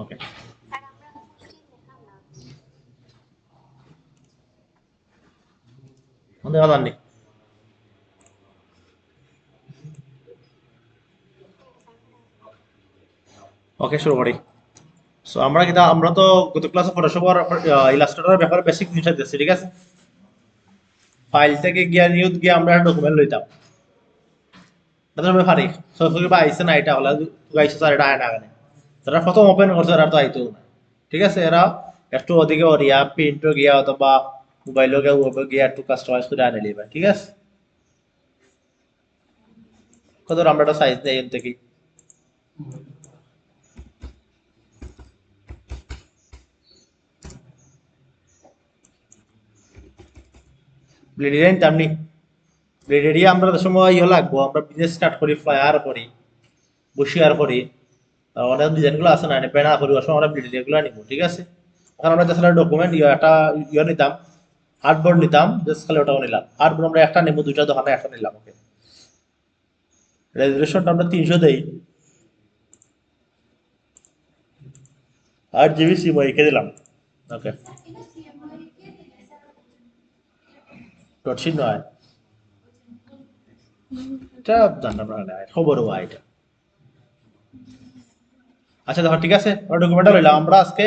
ওকে, দেখা যাননি। ওকে, শুরু করি। সো আমরা তো গত ক্লাসে ফটোশপ আর ইলাস্ট্রেটরের ব্যাপারে বেসিক জিনিস দিচ্ছি, ঠিক আছে? ফাইল থেকে গিয়া নিউজ গিয়ে আমরা ডকুমেন্ট লইতাম, এটা আমি পারি। সরকারি বা আইসে না, এটা হলে গাইছে স্যার, এটা আয় না কেন? যারা প্রথম ওপেন করছে এরা তো আইতো না, ঠিক আছে? এরা একটু ওদিকে ওরিয়া প্রিন্টও গিয়া অথবা মোবাইলও গিয়া ওয়েবে গিয়া একটু কাস্টমাইজ করে আনে নিবা, ঠিক আছে? কত আমরা একটা সাইজ দেই এর থেকে। ব্লেডিয়ান তেমনি ব্লেডেরিয়া আমরা যে সময় ইয়ে লাগবো, আমরা বিজনেস স্টার্ট করি, ফ্লায়ার করি, বসিয়ার করি, অনেক ডিজাইনগুলো আছে না, পেনা করি, ওর সময় আমরা ব্লেডেরিয়াগুলো নিব, ঠিক আছে? এখন আমরা তাছাড়া ডকুমেন্ট একটা ইয়ে নিতাম, হার্ডবোর্ড নিতাম, জাস্ট খালি ওটাও নিলাম। হার্ডবোর্ড আমরা একটা নেবো, দুইটা দোকানে একটা নিলাম, ওকে? রেজুলেশনটা আমরা 300 দেই, 8 জিবি সিম রেখে দিলাম, ওকে? ডট চিহ্ন হয়, এটা জানতাম না, খবর হওয়া এটা। আচ্ছা দেখো, ঠিক আছে, আমরা ডকুমেন্টটা লইলাম। আমরা আজকে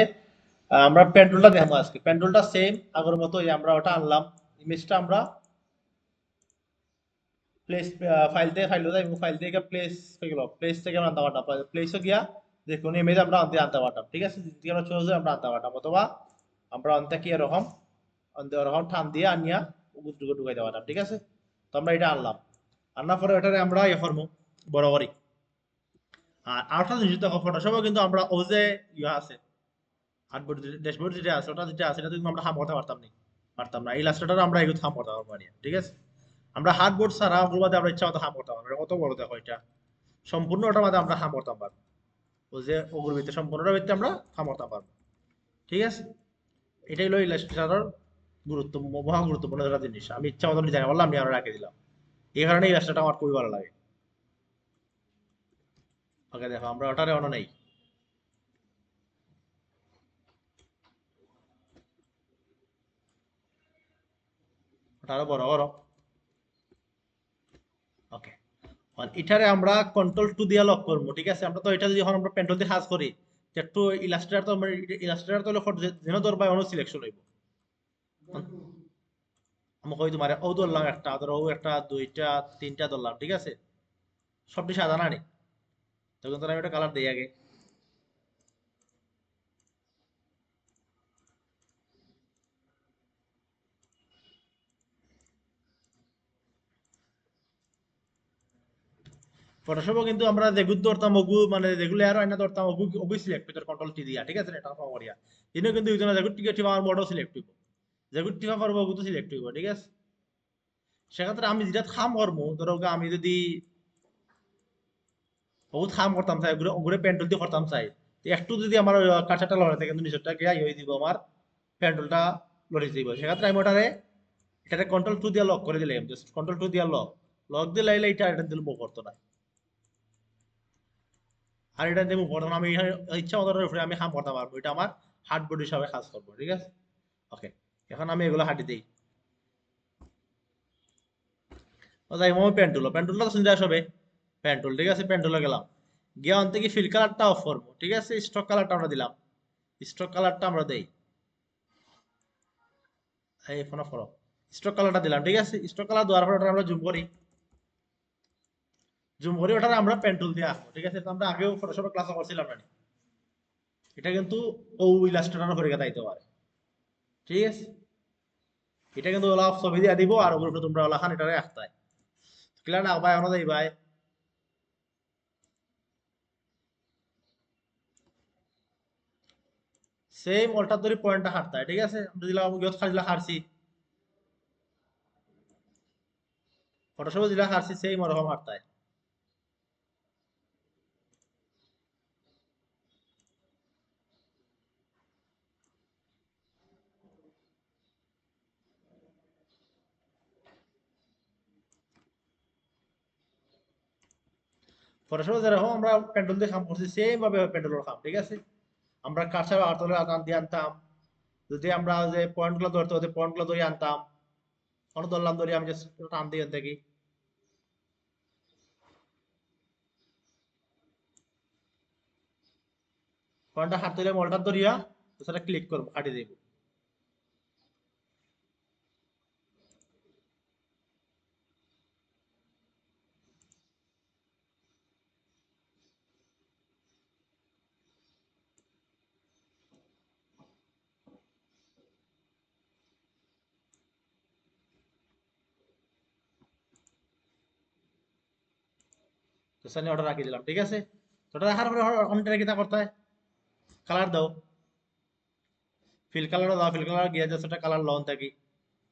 আমরা পেন্টুলটা দেখবো আজকে। পেন্টুলটা সেম আগের মতো, আমরা ওটা আনলাম, ইমেজটা আমরা প্লেস ফাইল থেকে ফাইল যাই, ফাইল থেকে প্লেস হয়ে গেল, প্লেস থেকে আমরা আনতে পারতাম, প্লেসও গিয়া যে কোনো ইমেজ আমরা আনতে পারতাম, ঠিক আছে? যদি আমরা চলে আমরা আনতে পারতাম, অথবা আমরা অন্তে কি এরকম অন্তে ওরকম টান দিয়ে আনিয়া ঢুকাইতে পারতাম, ঠিক আছে? তো আমরা এটা আনলাম, আনার পরে ওটারে আমরা ইয়ে করবো, বড় করি। আর আরেকটা জিনিস দেখো, ফটোশপে কিন্তু আমরা ও যে ইয়ে আছে, হার্ডবোর্ড ড্যাশবোর্ড যেটা আছে, ওটা যেটা আছে, এটা কিন্তু আমরা হাম করতে পারতাম না, পারতাম না। ইলাস্ট্রেটর আমরা এগুলো হাম করতে পারবো না, ঠিক আছে? আমরা হার্ডবোর্ড ছাড়া ওগুলো বাদে আমরা ইচ্ছা মতো হাম করতে পারবো, এটা কত বড় দেখো এটা, সম্পূর্ণ ওটার মধ্যে আমরা হাম করতে পারবো, ও যে ওগুলোর ভিতরে সম্পূর্ণটার ভিতরে আমরা হাম করতে পারবো, ঠিক আছে? এটাই হলো ইলাস্ট্রেটরের গুরুত্ব, মহা গুরুত্বপূর্ণ একটা জিনিস। আমি ইচ্ছা মতো ডিজাইন করলাম, আমি আরো রাখে দিলাম, এই কারণে ইলাস্ট্রেটর আমার খুবই ভালো লাগে। ওকে দেখো, আমরা ওটারে অন্য নেই, ওটা আরো বড় বড়, ওকে? আর এটারে আমরা কন্ট্রোল 2 দিয়ে লক করবো, ঠিক আছে? আমরা তো এটা যদি এখন আমরা পেন্টুল দিয়ে কাজ করি, যে একটু ইলাস্ট্রেটর তো আমরা ইলাস্ট্রেটর তো হলো যেন ধরবা অন্য সিলেকশন হইব। আমি কই তোমার ও ধরলাম একটা, ধরো ও একটা, দুইটা, তিনটা ধরলাম, ঠিক আছে? সবটি সাদা না নি, তখন তো আমি একটা কালার দিই আগে। ফটোশপও কিন্তু আমরা যেগুলো ধরতাম ওগু, মানে যেগুলো আরো আইনা ধরতাম ওগু ওগু সিলেক্ট করতে কন্ট্রোল 3 দিয়া, ঠিক আছে? এটা ফরওয়ার্ড ইনো কিন্তু ইউজনা যেগুলো টিকে টিপা আমার মোডও সিলেক্ট হইব, যেগুলো টিপা পারবো ওগু তো সিলেক্ট হইব, ঠিক আছে? সেক্ষেত্রে আমি যেটা খাম করবো, ধরো আমি যদি বহুত কাম করতাম চাই, ওগুলো ওগুলো পেন্টুল দিয়ে করতাম চাই, তো একটু যদি আমার কাঁচাটা লড়াইতে কিন্তু নিচেরটা গিয়া ইয়ে দিব, আমার পেন্টুলটা লড়ে দিব। সেক্ষেত্রে আমি ওটারে এটারে কন্ট্রোল 2 দিয়ে লক করে দিলাম, জাস্ট কন্ট্রোল 2 দিয়ে লক, লক দিলে এটা দিলে মুভ করতো না। আর এটা দিয়ে মুভ করতো না, আমি ইচ্ছা মতো উপরে আমি কাম করতে পারবো, এটা আমার হার্ড বোর্ড হিসাবে কাজ করবো, ঠিক আছে? ওকে, এখন আমি এগুলো হাঁটি দিই। যাই আমি পেন্টুলটা তো চিন্তা হবে, পেন্টুল, ঠিক আছে? পেন্টুলে গেলাম, গিয়ে অন থেকে ফিল কালারটা অফ করবো, ঠিক আছে? স্টক কালারটা আমরা দিলাম, স্টক কালারটা আমরা দেই, এই ফোন অফ করো। স্টক কালারটা দিলাম, ঠিক আছে? স্টক কালার দেওয়ার পর ওটা আমরা জুম করি, জুম করি ওটা আমরা পেন্টুল দিয়ে আঁকবো, ঠিক আছে? তো আমরা আগেও ফটোশপের ক্লাসে করছিলাম না, এটা কিন্তু ও ইলাস্ট্রেটর করে দাইতে পারে, ঠিক আছে? এটা কিন্তু ওলা ছবি দিয়ে দিব, আর ওগুলো তোমরা ওলা খান এটারে আঁকতে হয়, ক্লিয়ার না ভাই? অনুযায়ী ভাই, সেম ওলটা ধরে পয়েন্টটা হাঁটতে হয়, ঠিক আছে? আমরা দিলাম ইয়ত খাইলা হারছি, ফটোশপে দিলা হারছি, সেম ওরকম হাঁটতে হয়। ফটোশপে যেরকম আমরা পেন্টুল দিয়ে কাম করছি, সেম ভাবে পেন্টুলের কাম, ঠিক আছে? আমরা কার্সার আউটলে আদান দিয়ে আনতাম। যদি আমরা যে পয়েন্টগুলো ধরতে হতো পয়েন্টগুলো ধরে আনতাম, অন্য ধরলাম ধরে আমি জাস্ট টান দিয়ে দেখি, পয়েন্টটা হাত দিলে মলটা ধরিয়া সেটা ক্লিক করবো, কাটিয়ে দিব। তো সানি অর্ডার রাখিয়ে দিলাম, ঠিক আছে। তো ওটা রাখার পরে অনেকটা কিতা করতে হয়, কালার দাও, ফিল কালারও দাও, ফিল কালার গিয়ে যাচ্ছে একটা কালার লন থাকি,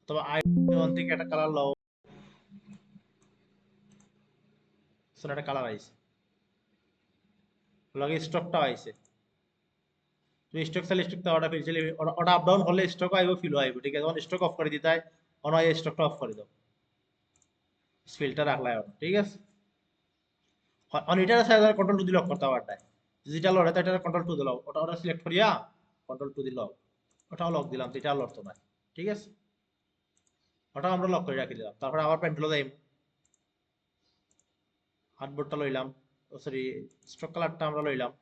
অথবা আই অন থেকে একটা কালার লও, সেটা একটা কালার আইছে, লগে স্টকটা আইছে। তুমি স্টক চাইলে স্টক দাও, ওটা ফিল চাইলে ওটা আপ ডাউন হলে স্টক আইব, ফিল আইব, ঠিক আছে। যখন স্টক অফ করে দিতে হয় অন হয় স্টকটা অফ করে দাও, ফিলটা রাখলাই ওটা, ঠিক আছে। অন এটার সাথে কন্ট্রোল টু দিয়ে লক করতে পারতাই, ডিজিটাল ওটা এটা কন্ট্রোল টু দিলাও, ওটা ওটা সিলেক্ট করিয়া কন্ট্রোল টু দিলাও, ওটাও লক দিলাম, এটা লড়তো না, ঠিক আছে। ওটাও আমরা লক করে রাখি দিলাম। তারপরে আবার পেন্টুলো যাই, হার্ডবোর্ডটা লইলাম, সরি স্ট্রোক কালারটা আমরা লইলাম।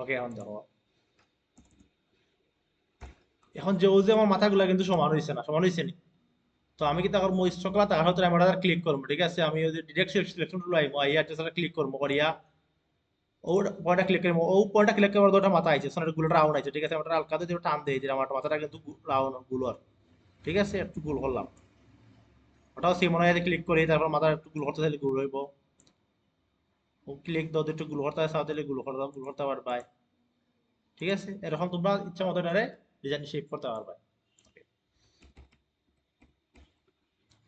ওকে, এখন দেখো, এখন যে ও যে আমার মাথাগুলা কিন্তু সমান হয়েছে না, সমান হয়েছে নি। তো আমি কি তখন মই স্ট্রোকলা তার হয়তো আমি ওটা ক্লিক করবো, ঠিক আছে। আমি ওই যে ডিরেক্ট সিলেকশন টুল আইবো, আইয়া একটা ক্লিক করবো করিয়া ওর পয়েন্টটা ক্লিক করবো, ও পয়েন্টটা ক্লিক করার ওটা মাথা আইছে, সোনার গুলোটা রাউন্ড আইছে, ঠিক আছে। ওটা হালকা দিয়ে টান দিয়ে দিলাম, আমার মাথাটা কিন্তু রাউন্ড গুলো আর, ঠিক আছে, একটু গুল করলাম। ওটাও সেম মনে হয়, ক্লিক করি তারপর মাথা একটু গুল করতে চাইলে গুল হইব, ও ক্লিক দাও একটু গুল করতে চাও তাহলে গুল করে দাও, গুল করতে পারবাই, ঠিক আছে। এরকম তোমরা ইচ্ছা মতো এটারে ডিজাইন শেপ করতে পারবে।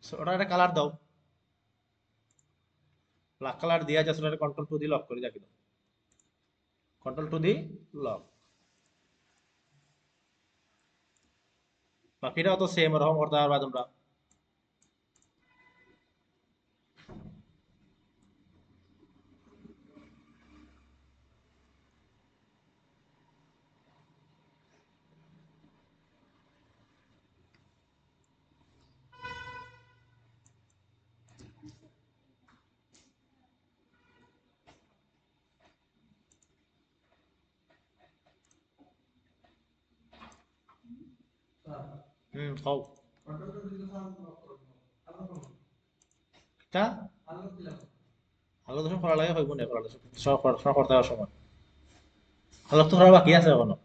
So, ওটা একটা কালার দাও, ব্ল্যাক কালার দিয়া জাস্ট ওটা কন্ট্রোল টু দিয়ে লক করে রাখি দাও, কন্ট্রোল টু দিয়ে লক। বাকিটাও তো সেম ওরকম করতে পারবা তোমরা। কও তা আলো তো করা লাগে, হইব না করা, সব সব করতে হওয়ার সময় আলো তো করা বাকি আছে এখনো।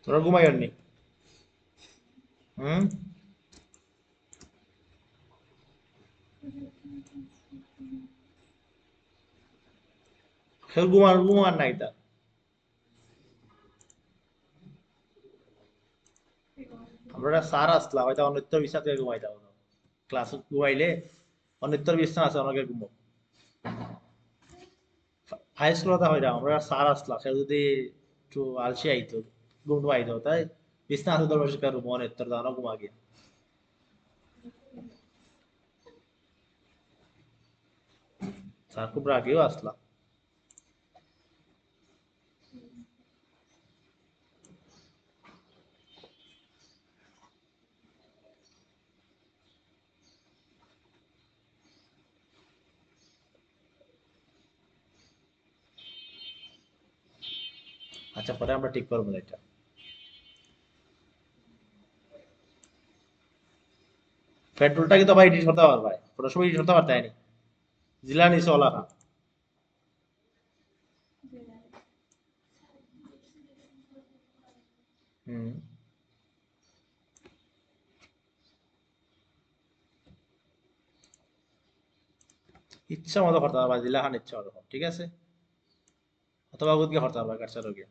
তোরা ঘুমাইয়ার নি? হুম? কেউ ঘুমার নাই তা। আমরা স্যার আসলাম হয়তো অনিত্য বিশ্বাস থেকে ঘুমাইতাম। ক্লাস ঘুমাইলে অনিত্যর বিশ্বাস আছে অনেকে ঘুমো। হাই স্কুল কথা হইলাম আমরা স্যার আসলাম সে যদি একটু আলসি আইতো ঘুম আইতো তাই বিছনা আছে তোর বসে রুম অনিত্যর দানো ঘুমা গিয়ে। স্যার খুব রাগেও আসলাম। আচ্ছা পরে আমরা ঠিক করবো এটা। পেট্রোলটা কিন্তু ভাই এডিট করতে পারবে, পুরো সময় এডিট করতে পারতে হয়নি। জিলানি সোলা খা। হুম। ইচ্ছা মতো করতে পারবা জিলা খান ইচ্ছা মতো, ঠিক আছে? অথবা বুধকে করতে পারবা কাটছাড়ো গিয়ে।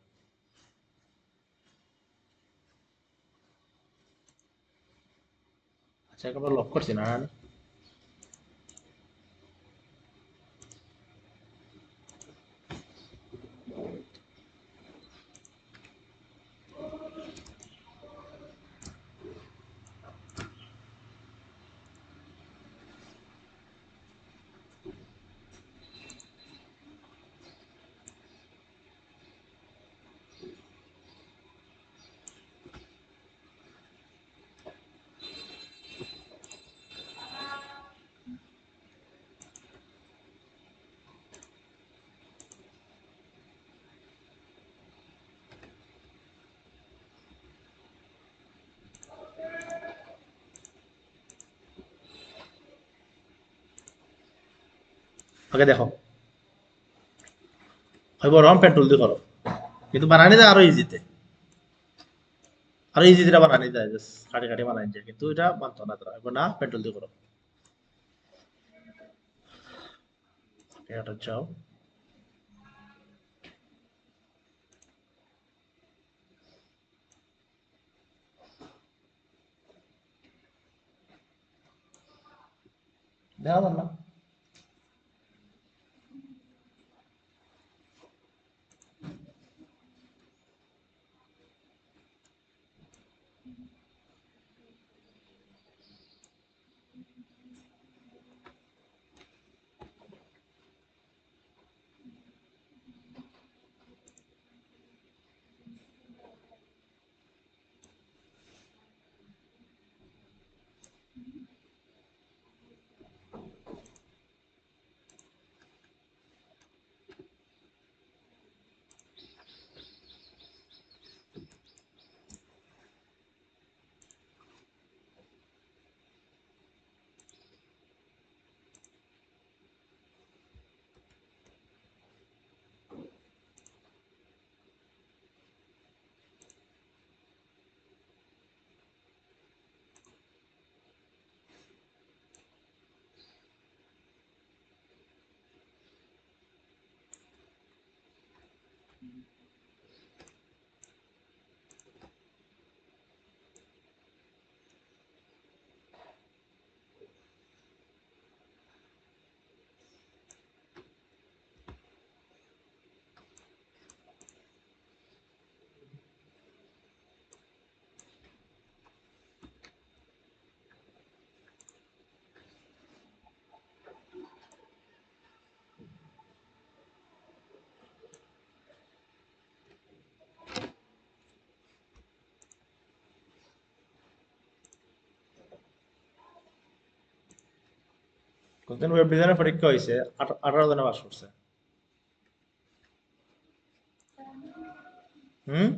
আচ্ছা একবার লক করছি না রানি। আগে দেখো হইব রম পেট্রোল দিয়ে করো, কিন্তু বানানি যায় আরো ইজিতে, আরো ইজিতে বানানি যায় জাস্ট কাটে কাটে বানানি যায়, কিন্তু এটা মানতো না তারা, হইব না পেট্রোল দিয়ে করো। এটা চাও দেখা যান না। কোনদিন ওয়েব ডিজাইনের পরীক্ষা হয়েছে, 18 জনে পাস করছে। হুম।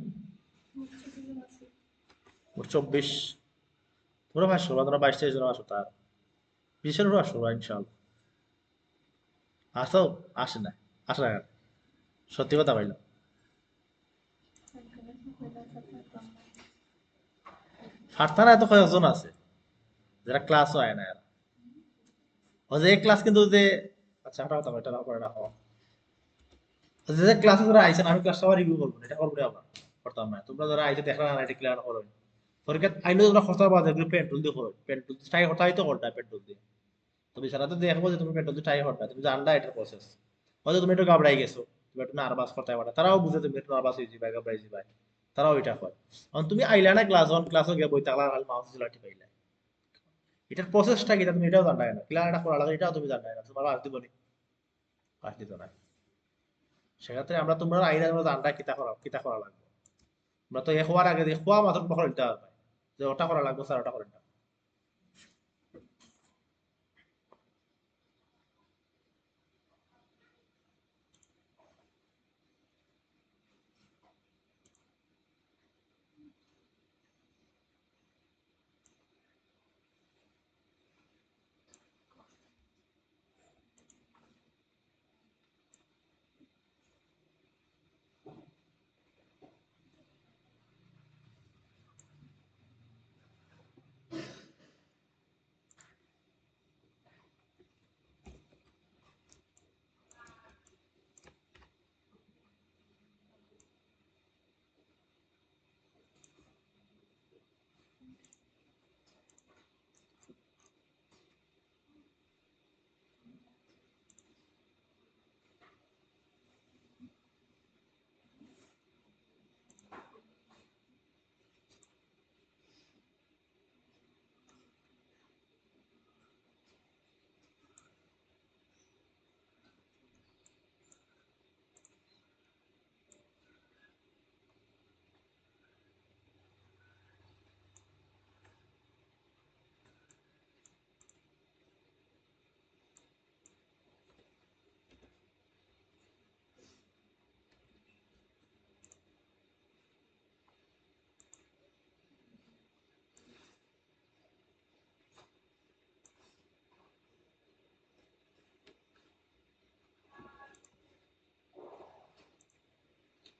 ওর 24। তোমরা পাস করবা, তোমরা 22-23 জন আসো তার 20-এর উপর আসো ইনশাল্লাহ। আসো। আসে না, আসে না কেন? সত্যি কথা পাইলাম। ফারতানা এত কয়েকজন আছে যারা ক্লাসও হয় না এরা। ও যে ক্লাস কিন্তু যে আচ্ছা এটা কথা এটা পরে রাখো। যে যে ক্লাসে যারা আইছেন আমি ক্লাসটা আবার রিভিউ করবো না, এটা করবো না আমরা করতাম না। তোমরা যারা আইছে দেখলা না এটা ক্লিয়ার করো। পরীক্ষা আইলে তোমরা খসড়া পাওয়া যায় পেন টুল দিয়ে করো, পেন টুল ট্রাই করতে হয় তো করতে পেন টুল দিয়ে। তুমি সারা তো দেখবো যে তুমি পেন টুল দিয়ে ট্রাই করতে তুমি জানলা এটার প্রসেস। হয়তো তুমি একটু ঘাবড়াই গেছো, তুমি একটু নার্ভাস করতে পারো, তারাও বুঝে তুমি একটু নার্ভাস হয়েছি ভাই ঘাবড়াই ভাই, তারাও এটা হয়। কারণ তুমি আইলা না ক্লাস ওয়ান ক্লাসও গিয়ে বই তালা খালি মাউস লাঠি পাইলা, এটার প্রসেসটা কি তুমি এটাও জানাই না, ক্লিয়ার এটা করা লাগে এটাও তুমি জানাই না, তোমার আর দিব নি আর দিত না। সেক্ষেত্রে আমরা তোমরা আইনা আমরা জানটা কিতা করা লাগবে। আমরা তো এ হওয়ার আগে খোয়া মাত্র পকড় দিতে হবে যে ওটা করা লাগবে স্যার ওটা করেন না।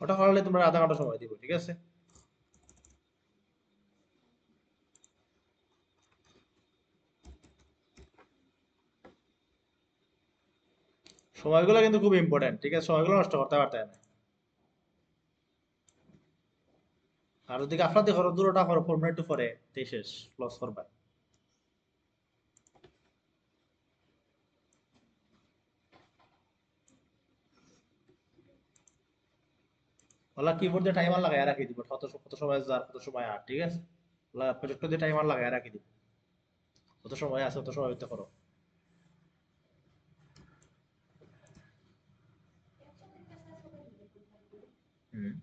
ওটা করলে তোমরা আধা ঘন্টা সময় দিব, ঠিক আছে। সময়গুলো কিন্তু খুব ইম্পর্টেন্ট, ঠিক আছে, সময়গুলো নষ্ট করতে পারতে না। আর যদি গাফলাতি করো দূরটা করো 4 মিনিট পরে তাই শেষ, লস করবা। ওলা কিবোর্ড দিয়ে টাইমার লাগায় রাখি দিব কত কত সময় যার কত সময় আর, ঠিক আছে। ওলা প্রজেক্টর দিয়ে টাইমার লাগায় রাখি দিব কত সময় আছে কত সময় হইতে করো। হুম।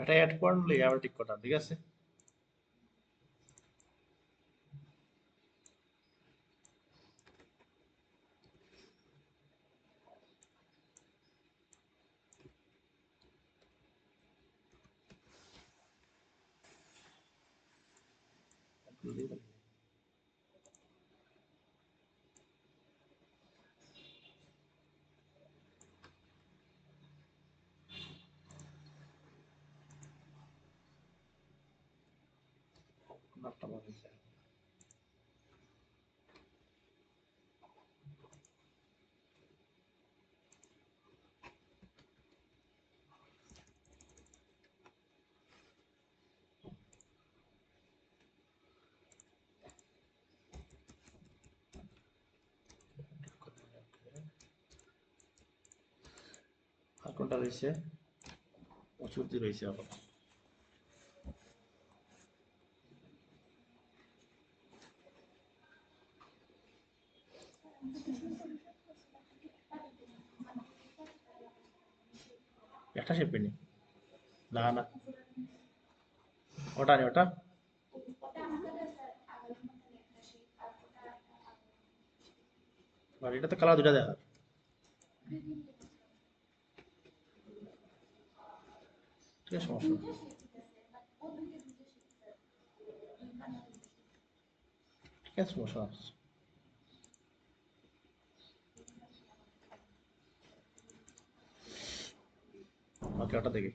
এটা অ্যাড করলে আবার ঠিক কথা, ঠিক আছে। আর কোনটা রয়েছে? অচুতি রয়েছে আবার। একটা শেপ পেনি না না, ওটা নেই, ওটা আর এটা তো কালার দুটা দেখা। ঠিক আছে, সমস্যা নেই। ঠিক আছে, সমস্যা নেই। ওকে, ওটা দেখি।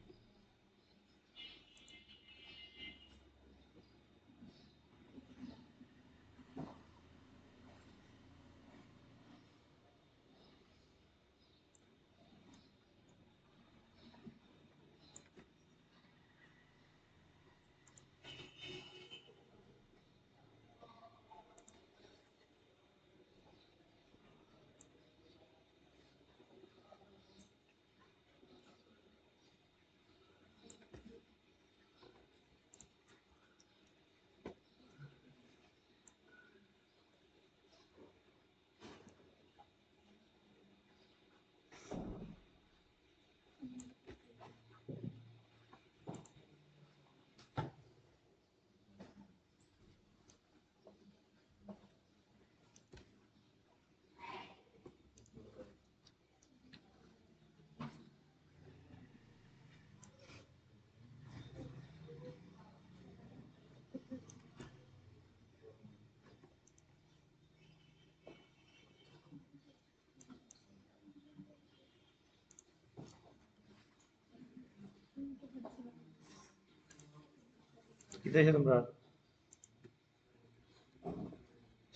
কি দেখে তোমরা?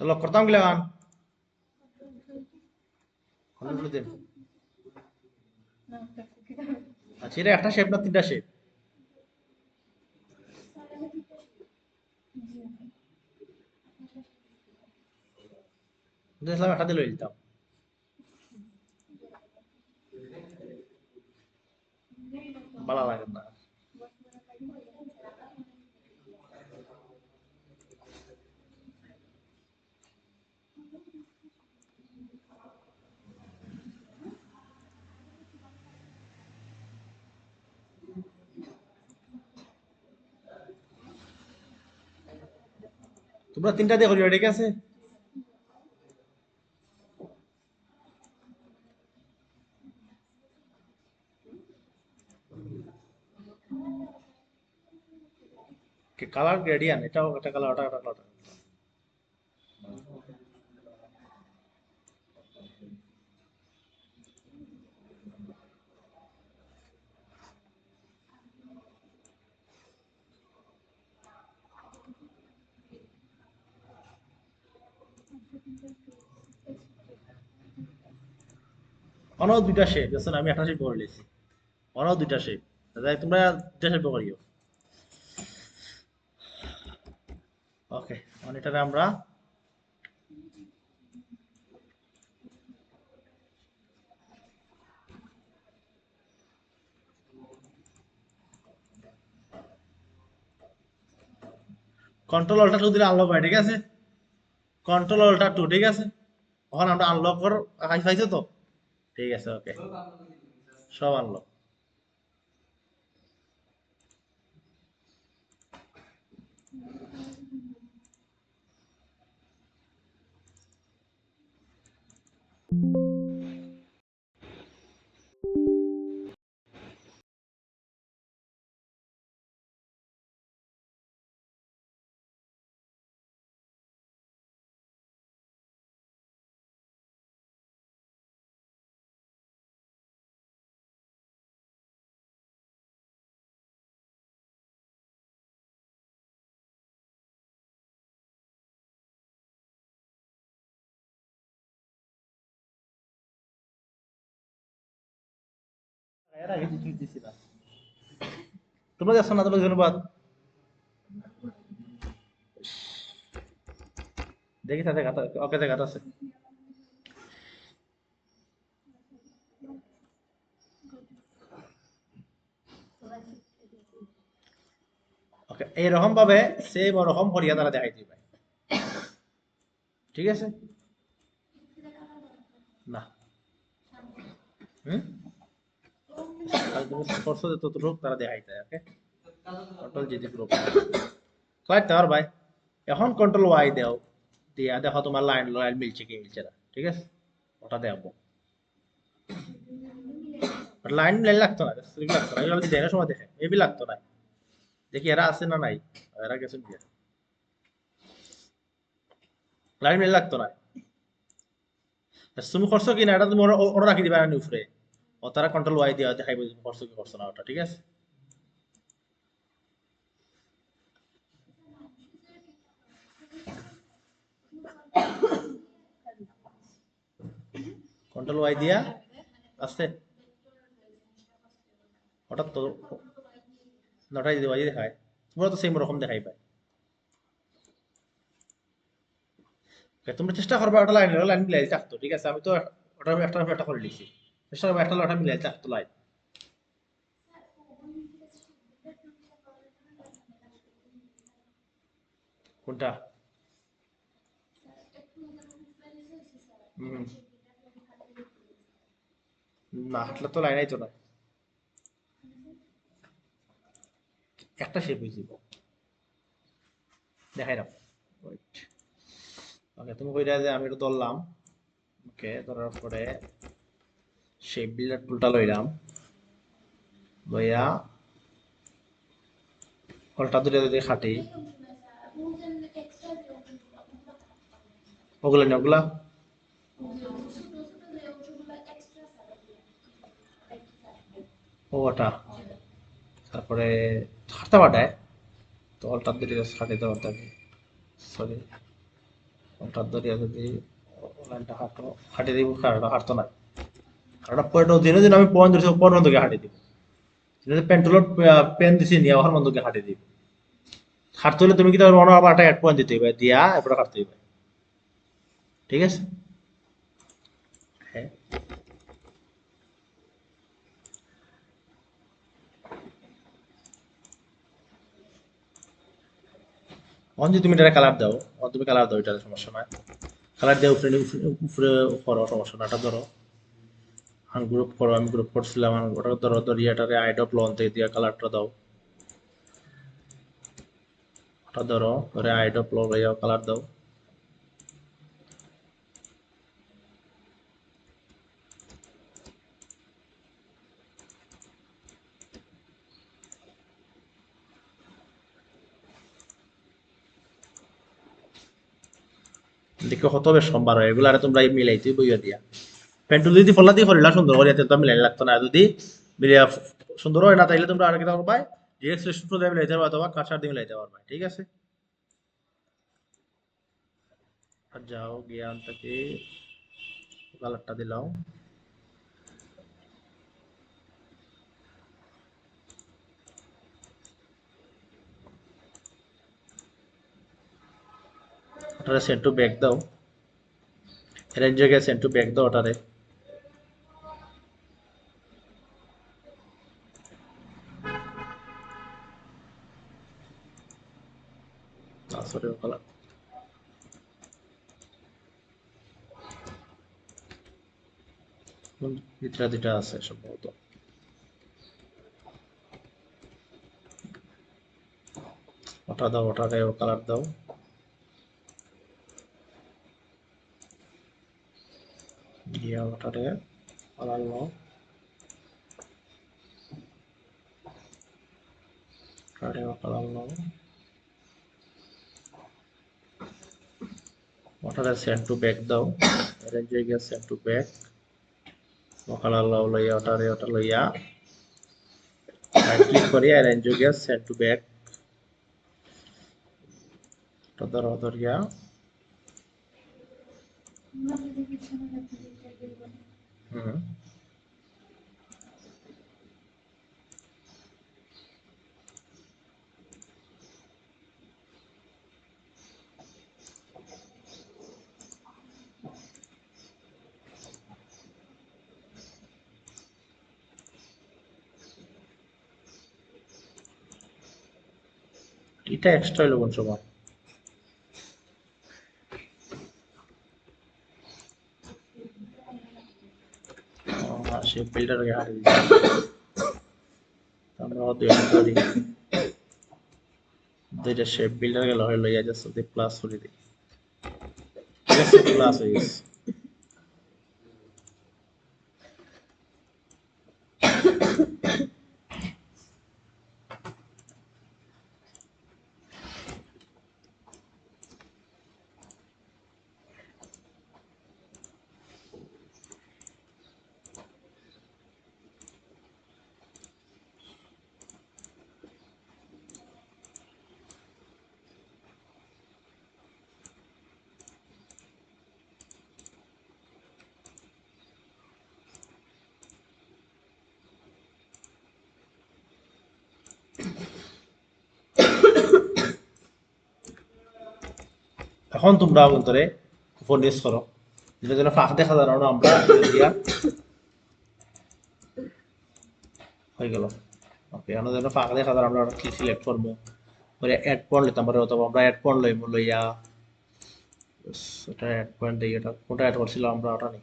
চলো করতাম গিলা গান দিন। আচ্ছা, এটা একটা শেপ না তিনটা শেপ? দেখলাম একটা দিলে দিতাম। ভালো লাগে না। তোমরা তিনটা দিয়ে করিও, ঠিক আছে। কালার গ্রেডিয়ান, এটাও একটা কালার, ওটা একটা কালার। অন্য দুইটা শেপ, দেখছেন আমি একটা শেপ করে নিয়েছি। অন্য দুইটা শেপ, তাই তোমরা দুইটা শেপ করিও। ওকে, এটারে আমরা কন্ট্রোল অল্টার টু দিলে আনলক হয়, ঠিক আছে। কন্ট্রোল অল্টার টু, ঠিক আছে। এখন আমরা আনলক কর পাইছো তো? ঠিক আছে, ওকে, সব আনলক। এর আগে কিছু দিছি না তোমরা যাচ্ছ না তোমাদের ধন্যবাদ দেখি তাতে গাতা ওকে গাতা আছে ওকে এইরকম ভাবে সেম ওরকম করিয়া তারা দেখাই দিবে ঠিক আছে না হুম আর তুমি করছো যে ততটুকু তারা দেখাই দেয় ওকে কন্ট্রোল জি দিয়ে গ্রুপ কয়েক দেওয়ার ভাই এখন কন্ট্রোল ওয়াই দাও দিয়া দেখো তোমার লাইন লাইন মিলছে কি মিলছে না ঠিক আছে ওটা দেখবো লাইন লাইন লাগতো না স্লিপ লাগতো না এগুলো দেখার সময় দেখে এবি লাগতো না দেখি এরা আছে না নাই এরা গেছে দিয়ে লাইন মিল লাগতো না তুমি করছো কি না এটা তুমি ওরা রাখি দিবা না উপরে ও তারা কন্ট্রোল ওয়াই দিয়া দেখাইবো তুমি করছো কি করছো না ওটা ঠিক আছে কন্ট্রোল ওয়াই দিয়া আস্তে হঠাৎ তো নটাই দিদি ওয়াই দেখায় তোমরা তো সেম রকম দেখাই পায় তোমরা চেষ্টা করবা ওটা লাইন লাইন মিলাই থাকতো ঠিক আছে আমি তো ওটা একটা করে লিখছি চেষ্টা করবো একটা লটা মিলাই থাকতো লাইন কোনটা হুম না হাঁটলে তো লাইন আইতো না একটা শেপ হয়েছিল দেখাই দাও ওকে তুমি কইরা যে আমি এটা ধরলাম ওকে ধরার পরে শেপ বিল্ডার টুলটা লইলাম লইয়া কলটা দুটো যদি খাটি ওগুলা না ওগুলা ওটা তারপরে হাঁটতে পাঠায় তো অলটার দুটো খাটি দেওয়ার থাকে সরি অলটার ধরিয়া যদি লাইনটা হাঁটো হাঁটি দিব কারোটা হাঁটতো না কারোটা পয়েন্ট দিনে দিন আমি পয়েন্ট ধরেছি পনেরো থেকে হাঁটি দিব পেন্টুলার পেন দিছি নিয়ে ওখানে বন্ধুকে হাঁটি দিব হাঁটতে হলে তুমি কি তার মনে আবার একটা এক পয়েন্ট দিতে হবে দিয়া এরপরে হাঁটতে হবে ঠিক আছে হ্যাঁ অন যদি তুমি এটা কালার দাও অন তুমি কালার দাও এটা সমস্যা নয় কালার দিয়ে উপরে উপরে করো সমস্যা না এটা ধরো গ্রুপ করো আমি গ্রুপ করছিলাম ওটা ধরো দরিয়াটারে আইড অফ লন থেকে দিয়ে কালারটা দাও ওটা ধরো ধরে আইড অফ লন কালার দাও দেখো কত বেশ সম্বার হয় এগুলো আরে তোমরা মিলাইতে বইয়া দিয়া পেন্টুল যদি ফলা দিয়ে করিলা সুন্দর করে তো মিলাই লাগতো না যদি মিলিয়া সুন্দর হয় না তাইলে তোমরা আর কিটা করবা ডিরেক্ট সিলেকশন দিয়ে মিলাইতে পারবা অথবা কার্সার দিয়ে মিলাইতে পারবা ঠিক আছে আর যাও জ্ঞান থেকে কালারটা দিলাম ওটারে সেন্ড টু ব্যাক দাও এর জায়গায় সেন্ড টু ব্যাক দাও ওটারে সরি কালার ভিতরে দুটা আছে সম্ভবত ওটা দাও, ওটারে কালার দাও, দিয়ে ওটারে কালার নাও, ওটারে কালার নাও, ওটারে সেন্ড টু ব্যাক দাও, অ্যারেঞ্জ হয়ে গিয়া সেন্ড টু ব্যাক, ও কালার লাও, লইয়া ওটারে ওটা লইয়া রাইট ক্লিক করিয়া অ্যারেঞ্জ হয়ে গিয়া সেন্ড টু ব্যাক, ওটা ধরো ধরিয়া হুম এটা এক্সট্রা হইলো কোন সময়? সে বিল্ডারকে হারিয়ে দিচ্ছি, আমরা দুইটা করি, দুইটা শেপ বিল্ডার গেল হয়ে লইয়া যাচ্ছে প্লাস করে দিই, ঠিক আছে, প্লাস হয়ে গেছে। এখন তোমরা অন্তরে উপর নিচ করো, যেটা যেন ফাঁক দেখা যায় না, আমরা দিয়া হয়ে গেল। ওকে, আমরা যেন ফাঁক দেখা যায় আমরা কি সিলেক্ট করবো, পরে অ্যাড পয়েন্ট লইতাম পারে, অথবা আমরা অ্যাড পয়েন্ট লইব, লইয়া এটা অ্যাড পয়েন্ট দিই, এটা কোনটা অ্যাড করছিলাম আমরা, ওটা নেই,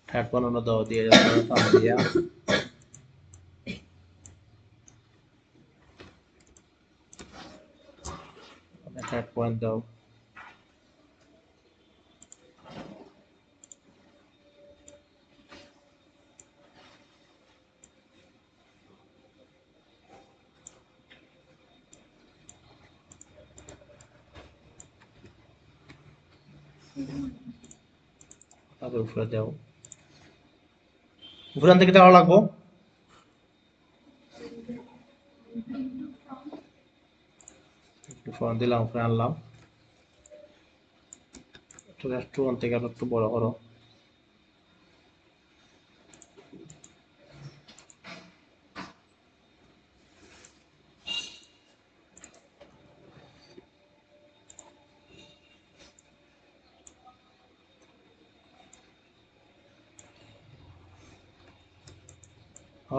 অ্যাড পয়েন্ট অন্য দাও দিয়ে দিয়া অ্যাড পয়েন্ট দাও, তারপর উপরে দাও, উপরে থেকে দেওয়া লাগবো, একটু ফোন দিলাম, উপরে আনলাম, একটু ওখান থেকে একটু বড় করো,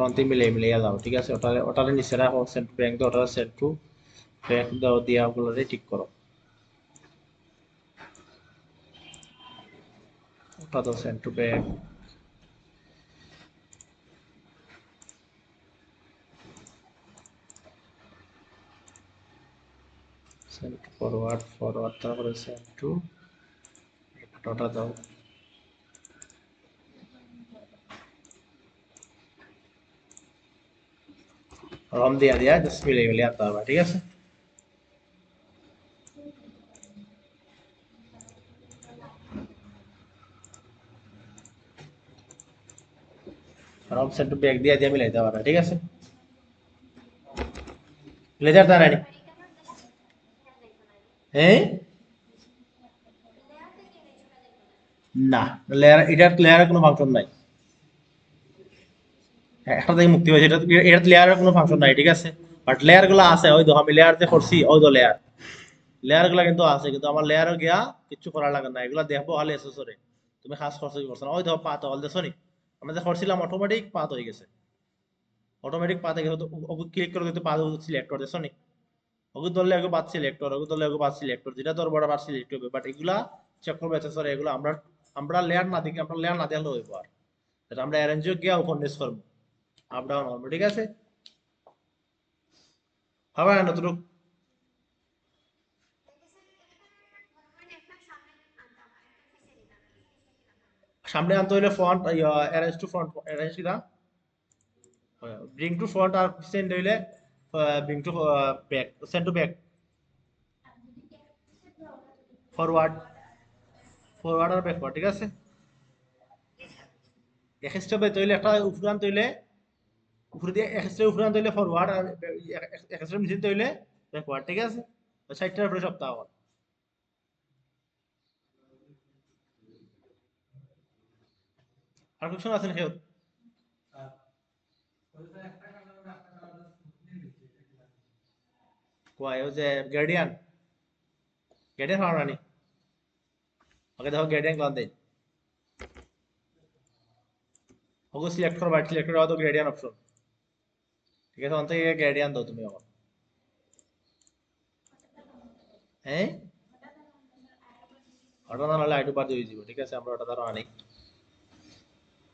অন্তে মিলিয়ে দাও, ঠিক আছে, ওটারে নিচে রাখো, সেন্ট টু ব্যাংক দাও, ওটারে সেন্ট টু ব্যাংক দাও, দিয়া ওগুলোরে ঠিক করো, ওটা দাও sent to bank, sent to forward, forward তারপরে সেন্ট টু, ওটা দাও, রম দিয়া দিয়া জাস্ট মিলিয়ে আনতে হবে, ঠিক আছে, রম সেন্ট টু ব্যাংক দিয়া দিয়া মিলাইতে পারবে, ঠিক আছে, লেজার দ্বারা হ্যাঁ না, লেয়ার, এটার লেয়ারের কোনো ফাংশন নাই, একটা থেকে মুক্তি হয়েছে, এটা লেয়ারের কোনো ফাংশন নাই, ঠিক আছে, বাট লেয়ার গুলো আছে, ওই তো আমি লেয়ার যে করছি, ওই তো লেয়ার, লেয়ার গুলা কিন্তু আছে, কিন্তু আমার লেয়ারও গিয়া কিছু করার লাগে না, এগুলা দেখবো খালি এসেসরে, তুমি খাস করছো কি করছো না, ওই দেখো পাত হল দেখছো নি, আমরা যে করছিলাম অটোমেটিক পাত হয়ে গেছে, অটোমেটিক পাতে গেছে, ওকে ক্লিক করে কিন্তু পাত সিলেক্ট করে দেখছো নি, ওকে ধরলে ওকে পাত সিলেক্টর, ওকে ধরলে ওকে পাত সিলেক্টর, যেটা তোর বড় পাত সিলেক্ট হবে, বাট এগুলা চেক করবে এসেসরে, এগুলো আমরা আমরা লেয়ার না দেখি, আমরা লেয়ার না দেখলে হইব, আর এটা আমরা অ্যারেঞ্জও গিয়া উপর নিচ করবো, আপ ডাউন হবে, ঠিক আছে, হবে না তোর সামনে আনতে হইলে front arrange to front arrange কিনা ব্রিং টু ফ্রন্ট আর সেন্ড হইলে bring to back send to back forward forward আর ব্যাকওয়ার্ড ঠিক আছে এক স্টেপে তৈলে একটা উপরে আনতে হইলে উপরে দিয়ে এক স্টেপ উপরে আনতে হইলে ফরওয়ার্ড আর এক স্টেপ নিচে তৈলে ব্যাকওয়ার্ড ঠিক আছে সাইডটার উপরে সপ্তাহ আর কোশ্চেন আছে নাকি কয় ও যে গার্ডিয়ান গার্ডিয়ান হওয়ার রানি ওকে দেখো গার্ডিয়ান ক্লাস দেয় ওকে সিলেক্ট করো বাইট সিলেক্ট করো তো গার্ডিয়ান অপশন ঠিক আছে অন্ত গার্ডিয়ান দাও তুমি আমার হ্যাঁ ওটা না হলে আইডু বার দিয়ে দিব ঠিক আছে আমরা ওটা ধরো আনি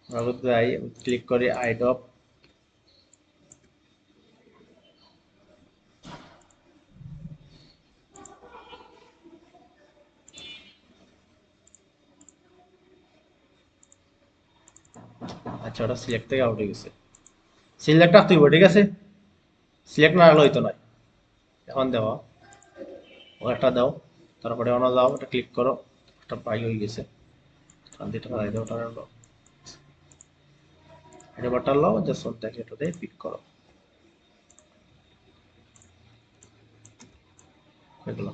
আমরা যাই ক্লিক করি আইডপ আচ্ছা ওটা সিলেক্ট থেকে আউট হয়ে গেছে সিলেক্ট রাখতে হইব ঠিক আছে সিলেক্ট না রাখলে হইতো না এখন দেওয়া ও একটা দাও তারপরে অন্য যাও এটা ক্লিক করো একটা পাই হয়ে গেছে কান্দি টাকা দাও ওটা নাও এটা বাটন লাও জাস্ট ওটাকে এটা দিয়ে পিক করো এগুলো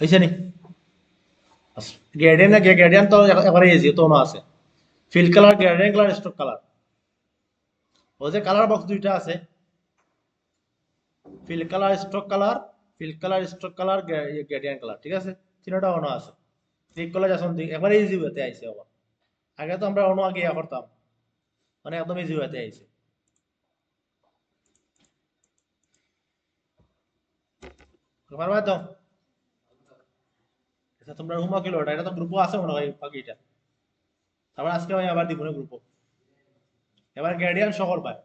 হইছে নি গ্রেডিয়েন্ট না গ্রেডিয়েন্ট তো এবারে ইজি তো না আছে fill colour gradient colour stroke colour ও যে কালার বক্স দুইটা আছে fill colour stroke colour fill colour stroke colour gradient colour ঠিক আছে তিনটা অন আছে ক্লিক করলে যখন একবারে ইজি হতে আইছে আবার আগে তো আমরা অন্য আগে ইয়া করতাম মানে একদম ইজি হতে আইছে পারবা তো আচ্ছা তোমরা রুমা কিলো এটা তো গ্রুপও আছে মনে হয় বাকিটা তারপর আজকে আমি আবার দিব না গ্রুপও এবার গার্ডিয়ান শহর পায়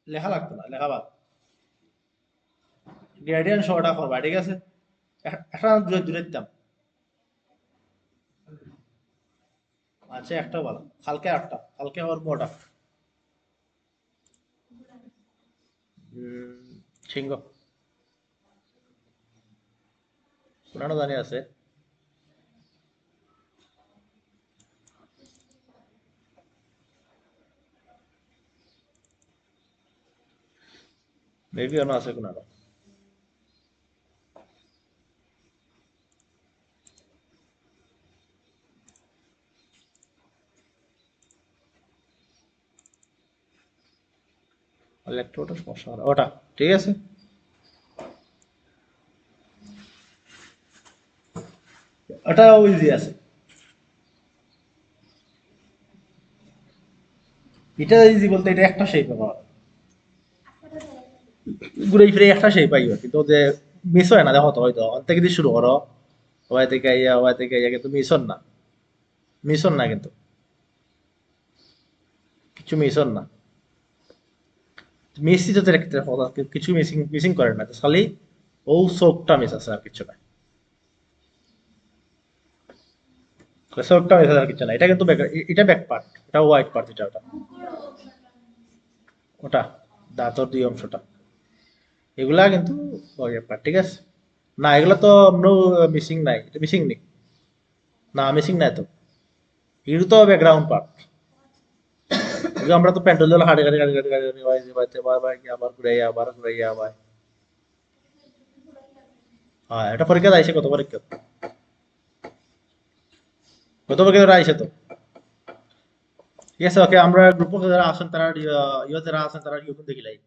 লেখা লাগতো না লেখা বাদ গার্ডিয়ান শহরটা করবা ঠিক আছে একটা দূরে দূরে দিতাম আচ্ছা একটা বলো কালকে আটটা কালকে আবার মোটা সিংহ পুরানো জানি আছে মেবি অন্য আছে কোনো ইলেকট্রোটা সমস্যা হবে ওটা ঠিক আছে ওটা ইজি আছে এটা ইজি বলতে এটা একটা শেপ পাওয়া ঘুরে ফিরে একটা শেপ পাইও কিন্তু যে মিস হয় না দেখো তো হয়তো অন থেকে দিয়ে শুরু করো ওয়াই থেকে ইয়া কিন্তু মিশন না কিন্তু কিছু মিশন না মেসি তো দেখতে কিছু মিসিং মিসিং করে না খালি ও চোখটা মিস আছে আর কিছু না চোখটা মিস আছে আর কিছু না এটা কিন্তু এটা ব্যাক পার্ট এটা হোয়াইট পার্ট এটা ওটা ওটা দাঁতর দুই অংশটা এগুলা কিন্তু পার্ট ঠিক আছে না এগুলা তো নো মিসিং নাই এটা মিসিং নেই না মিসিং নাই তো এগুলো তো ব্যাকগ্রাউন্ড পার্ট আমরা তো পেট্রোল জল হাঁটে গাড়ি গাড়ি গাড়ি গাড়ি গাড়ি বাইতে বাইতে বাই আবার ঘুরাইয়া আবার হ্যাঁ এটা পরীক্ষা আইছে কত পরীক্ষা আইছে তো ঠিক আছে ওকে আমরা গ্রুপে যারা আছেন তারা যারা আছেন তারা ইউটিউব দেখিলাই